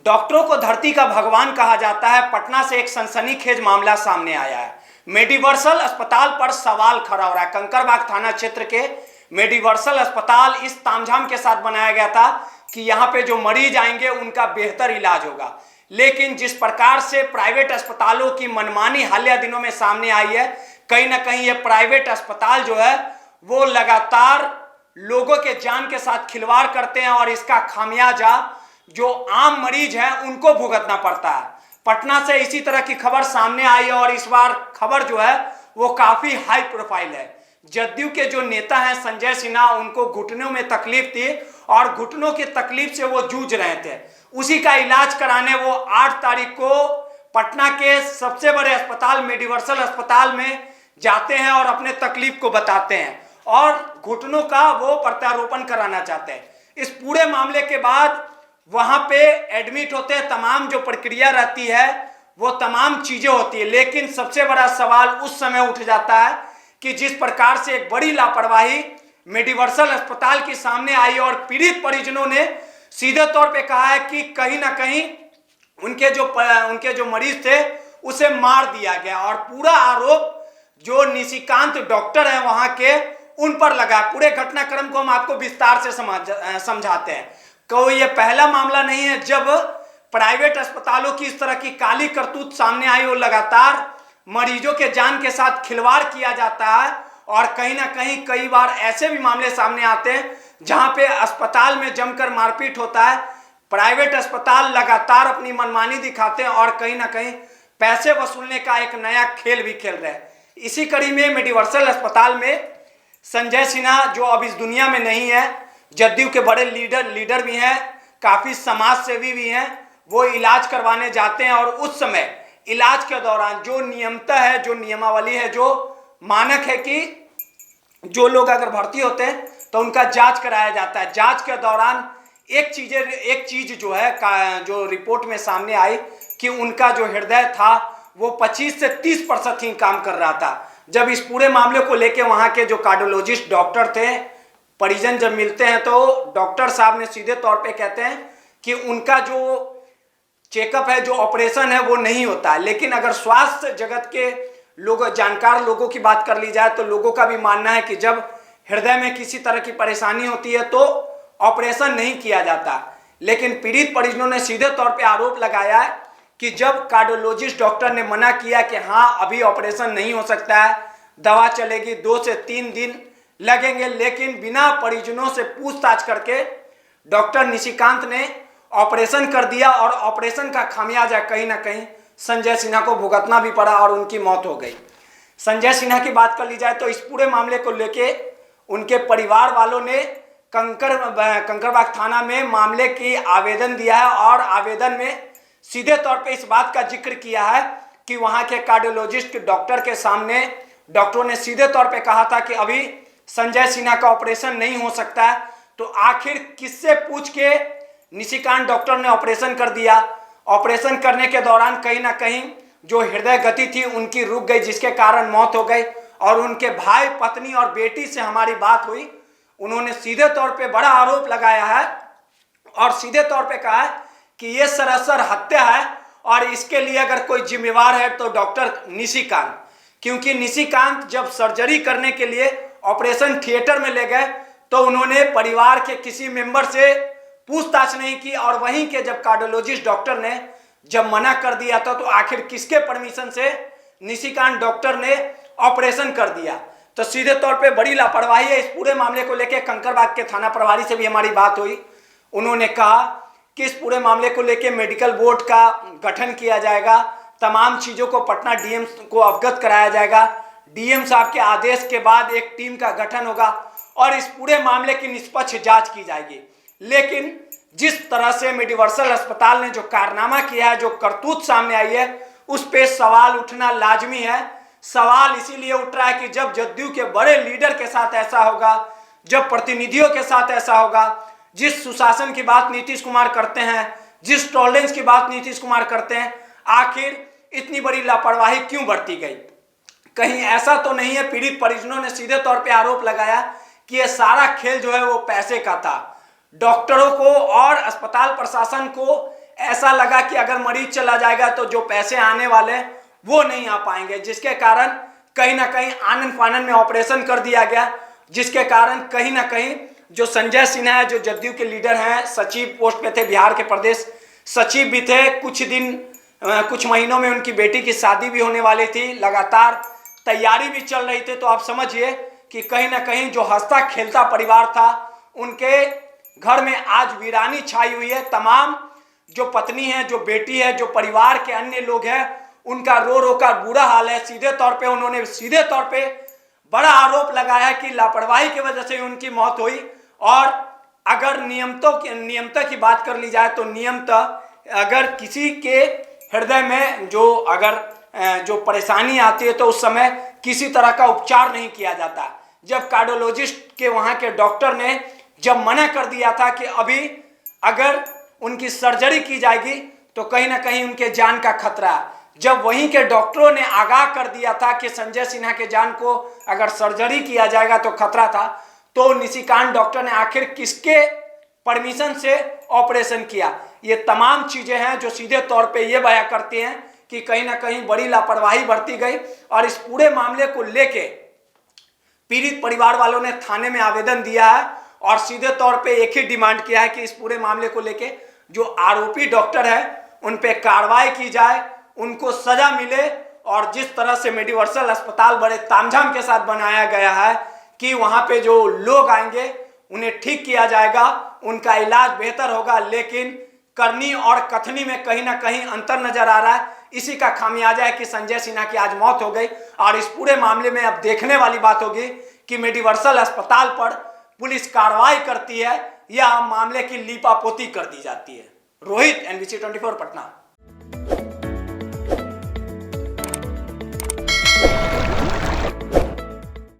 डॉक्टरों को धरती का भगवान कहा जाता है। पटना से एक सनसनीखेज मामला सामने आया है। मेडिवर्सल अस्पताल पर सवाल खड़ा हो रहा है। कंकड़बाग थाना क्षेत्र के मेडिवर्सल अस्पताल इस तामझाम के साथ बनाया गया था कि यहाँ पे जो मरीज आएंगे उनका बेहतर इलाज होगा, लेकिन जिस प्रकार से प्राइवेट अस्पतालों की मनमानी हालिया दिनों में सामने आई है, कहीं ना कहीं ये प्राइवेट अस्पताल जो है वो लगातार लोगों के जान के साथ खिलवाड़ करते हैं और इसका खामियाजा जो आम मरीज हैं उनको भुगतना पड़ता है। पटना से इसी तरह की खबर सामने आई है और इस बार खबर जो है वो काफी हाई प्रोफाइल है। जदयू के जो नेता हैं संजय सिन्हा, उनको घुटनों में तकलीफ थी और घुटनों की तकलीफ से वो जूझ रहे थे। उसी का इलाज कराने वो 8 तारीख को पटना के सबसे बड़े अस्पताल मेडिवर्सल अस्पताल में जाते हैं और अपने तकलीफ को बताते हैं और घुटनों का वो प्रत्यारोपण कराना चाहते हैं। इस पूरे मामले के बाद वहां पे एडमिट होते हैं, तमाम जो प्रक्रिया रहती है वो तमाम चीजें होती है, लेकिन सबसे बड़ा सवाल उस समय उठ जाता है कि जिस प्रकार से एक बड़ी लापरवाही मेडिवर्सल अस्पताल के सामने आई और पीड़ित परिजनों ने सीधे तौर पे कहा है कि कहीं ना कहीं उनके जो मरीज थे उसे मार दिया गया और पूरा आरोप जो निशिकांत डॉक्टर है वहां के उन पर लगा। पूरे घटनाक्रम को हम आपको विस्तार से समझाते हैं। कोई ये पहला मामला नहीं है जब प्राइवेट अस्पतालों की इस तरह की काली करतूत सामने आई और लगातार मरीजों के जान के साथ खिलवाड़ किया जाता है और कहीं ना कहीं कई बार ऐसे भी मामले सामने आते हैं जहां पे अस्पताल में जमकर मारपीट होता है। प्राइवेट अस्पताल लगातार अपनी मनमानी दिखाते हैं और कहीं ना कहीं पैसे वसूलने का एक नया खेल भी खेल रहे हैं। इसी कड़ी में मेडिवर्सल अस्पताल में संजय सिन्हा जो अब इस दुनिया में नहीं है, जदयू के बड़े लीडर भी हैं, काफी समाज सेवी भी हैं, वो इलाज करवाने जाते हैं और उस समय इलाज के दौरान जो नियमता है, जो नियमावली है, जो मानक है कि जो लोग अगर भर्ती होते हैं तो उनका जांच कराया जाता है। जांच के दौरान एक चीज जो है जो रिपोर्ट में सामने आई कि उनका जो हृदय था वो 25 से 30% ही काम कर रहा था। जब इस पूरे मामले को लेके वहां के जो कार्डियोलॉजिस्ट डॉक्टर थे, परिजन जब मिलते हैं तो डॉक्टर साहब ने सीधे तौर पे कहते हैं कि उनका जो चेकअप है, जो ऑपरेशन है वो नहीं होता है। लेकिन अगर स्वास्थ्य जगत के जानकार लोगों की बात कर ली जाए तो लोगों का भी मानना है कि जब हृदय में किसी तरह की परेशानी होती है तो ऑपरेशन नहीं किया जाता। लेकिन पीड़ित परिजनों ने सीधे तौर पे आरोप लगाया है कि जब कार्डियोलॉजिस्ट डॉक्टर ने मना किया कि हाँ अभी ऑपरेशन नहीं हो सकता है, दवा चलेगी, 2 से 3 दिन लगेंगे, लेकिन बिना परिजनों से पूछताछ करके डॉक्टर निशिकांत ने ऑपरेशन कर दिया और ऑपरेशन का खामियाजा कहीं ना कहीं संजय सिन्हा को भुगतना भी पड़ा और उनकी मौत हो गई। संजय सिन्हा की बात कर ली जाए तो इस पूरे मामले को लेके उनके परिवार वालों ने कंकड़बाग थाना में मामले की आवेदन दिया है और आवेदन में सीधे तौर पे इस बात का जिक्र किया है कि वहां के कार्डियोलॉजिस्ट डॉक्टर के सामने डॉक्टरों ने सीधे तौर पे कहा था कि अभी संजय सिन्हा का ऑपरेशन नहीं हो सकता है। तो आखिर किससे पूछ के निशिकांत डॉक्टर ने ऑपरेशन कर दिया। ऑपरेशन करने के दौरान कहीं ना कहीं जो हृदय गति थी उनकी रुक गई, जिसके कारण मौत हो गई। और उनके भाई, पत्नी और बेटी से हमारी बात हुई, उन्होंने सीधे तौर पे बड़ा आरोप लगाया है और सीधे तौर पे कहा है कि ये सरासर हत्या है और इसके लिए अगर कोई जिम्मेवार है तो डॉक्टर निशिकांत, क्योंकि निशिकांत जब सर्जरी करने के लिए ऑपरेशन थिएटर में ले गए तो उन्होंने परिवार के किसी मेंबर से पूछताछ नहीं की और वहीं के जब कार्डियोलॉजिस्ट डॉक्टर ने जब मना कर दिया था तो आखिर किसके परमिशन से निशिकांत डॉक्टर ने ऑपरेशन कर दिया। तो सीधे तौर पे बड़ी लापरवाही है। इस पूरे मामले को लेकर कंकड़बाग के थाना प्रभारी से भी हमारी बात हुई। उन्होंने कहा कि इस पूरे मामले को लेकर मेडिकल बोर्ड का गठन किया जाएगा, तमाम चीजों को पटना डीएम को अवगत कराया जाएगा, डीएम साहब के आदेश के बाद एक टीम का गठन होगा और इस पूरे मामले की निष्पक्ष जांच की जाएगी। लेकिन जिस तरह से मेडिवर्सल अस्पताल ने जो कारनामा किया है, जो करतूत सामने आई है, उस पे सवाल उठना लाजमी है। सवाल इसीलिए उठ रहा है कि जब जदयू के बड़े लीडर के साथ ऐसा होगा, जब प्रतिनिधियों के साथ ऐसा होगा, जिस सुशासन की बात नीतीश कुमार करते हैं, जिस टॉलरेंस की बात नीतीश कुमार करते हैं, आखिर इतनी बड़ी लापरवाही क्यों बरती गई। कहीं ऐसा तो नहीं है। पीड़ित परिजनों ने सीधे तौर पे आरोप लगाया कि यह सारा खेल जो है वो पैसे का था। डॉक्टरों को और अस्पताल प्रशासन को ऐसा लगा कि अगर मरीज चला जाएगा तो जो पैसे आने वाले वो नहीं आ पाएंगे, जिसके कारण कहीं ना कहीं आनन फानन में ऑपरेशन कर दिया गया, जिसके कारण कहीं ना कहीं जो संजय सिन्हा है, जो जदयू के लीडर हैं, सचिव पोस्ट पे थे, बिहार के प्रदेश सचिव भी थे, कुछ महीनों में उनकी बेटी की शादी भी होने वाली थी, लगातार तैयारी भी चल रही थी। तो आप समझिए कि कहीं ना कहीं जो हंसता खेलता परिवार था, उनके घर में आज वीरानी छाई हुई है। तमाम जो पत्नी है, जो बेटी है, जो परिवार के अन्य लोग हैं, उनका रो रो कर बुरा हाल है। उन्होंने सीधे तौर पे बड़ा आरोप लगाया कि लापरवाही की वजह से उनकी मौत हुई। और अगर नियमतः की बात कर ली जाए तो नियमतः अगर किसी के हृदय में जो परेशानी आती है तो उस समय किसी तरह का उपचार नहीं किया जाता। जब कार्डियोलॉजिस्ट के वहाँ के डॉक्टर ने जब मना कर दिया था कि अभी अगर उनकी सर्जरी की जाएगी तो कहीं ना कहीं उनके जान का खतरा है, जब वहीं के डॉक्टरों ने आगाह कर दिया था कि संजय सिन्हा के जान को अगर सर्जरी किया जाएगा तो खतरा था, तो निशिकांत डॉक्टर ने आखिर किसके परमिशन से ऑपरेशन किया? ये तमाम चीजें हैं जो सीधे तौर पे ये बयां करती हैं कि कहीं ना कहीं बड़ी लापरवाही बरती गई। और इस पूरे मामले को लेके पीड़ित परिवार वालों ने थाने में आवेदन दिया है और सीधे तौर पे एक ही डिमांड किया है कि इस पूरे मामले को लेके जो आरोपी डॉक्टर है उन पे कार्रवाई की जाए, उनको सजा मिले। और जिस तरह से मेडिवर्सल अस्पताल बड़े तामझाम के साथ बनाया गया है कि वहां पे जो लोग आएंगे उन्हें ठीक किया जाएगा, उनका इलाज बेहतर होगा, लेकिन करनी और कथनी में कहीं ना कहीं अंतर नजर आ रहा है। इसी का खामियाजा है कि संजय सिन्हा की आज मौत हो गई। और इस पूरे मामले में अब देखने वाली बात होगी कि मेडिवर्सल अस्पताल पर पुलिस कार्रवाई करती है या मामले की लीपापोती कर दी जाती है। रोहित, NBC 24 पटना।